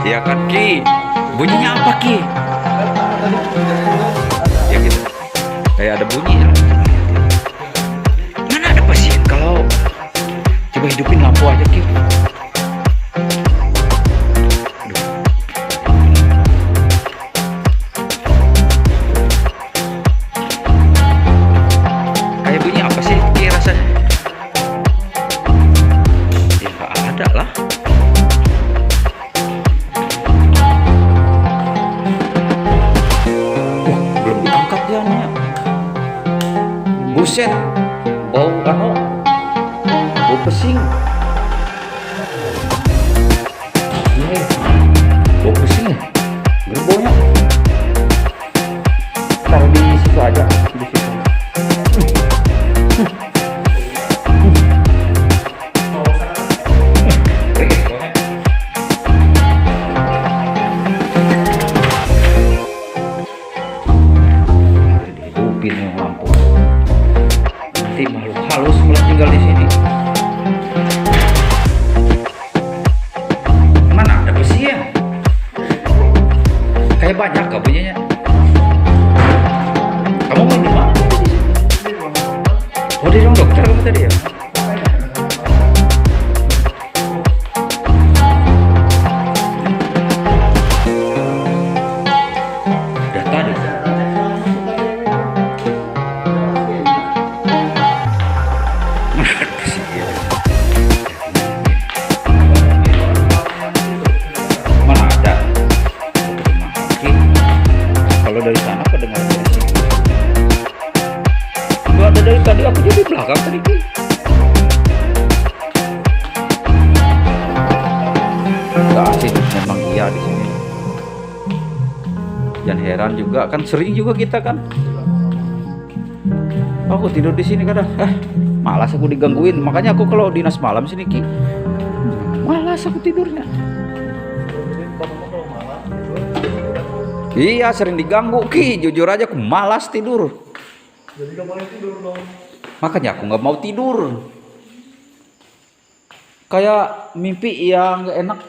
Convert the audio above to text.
Ya kan Ki, bunyinya apa Ki? Ya gitu, kayak ada bunyi ya. Mana ada pasien kalau coba hidupin lampu aja Ki. Kayak bunyi apa sih Ki rasanya? Ya nggak ada lah. Belum diangkat dia nih. Buset, bau bau pesing. Bau pesing ya? Bener baunya. Taruh di situ aja, di situ. Dihidupin yang lampu. Nanti makhluk halus mulai tinggal di sini. Mana ada besi ya? Kayak banyak gak bunyinya? Kamu mau di mana? Oh, di ruang dokter kamu tadi ya? Udah tadi. Mana ada? Kalau dari sana kedengaran dari sini. Gak ada dari tadi, aku jadi belakang tadi Ki. Gak asik memang iya di sini. Jangan heran juga kan, sering juga kita kan. Aku tidur di sini kadang. Malas aku digangguin. Makanya aku kalau dinas malam sini Ki, malas aku tidurnya. Iya sering diganggu Ki, jujur aja aku malas tidur. Jadi gak boleh tidur dong. Makanya aku nggak mau tidur. Kayak mimpi yang gak enak.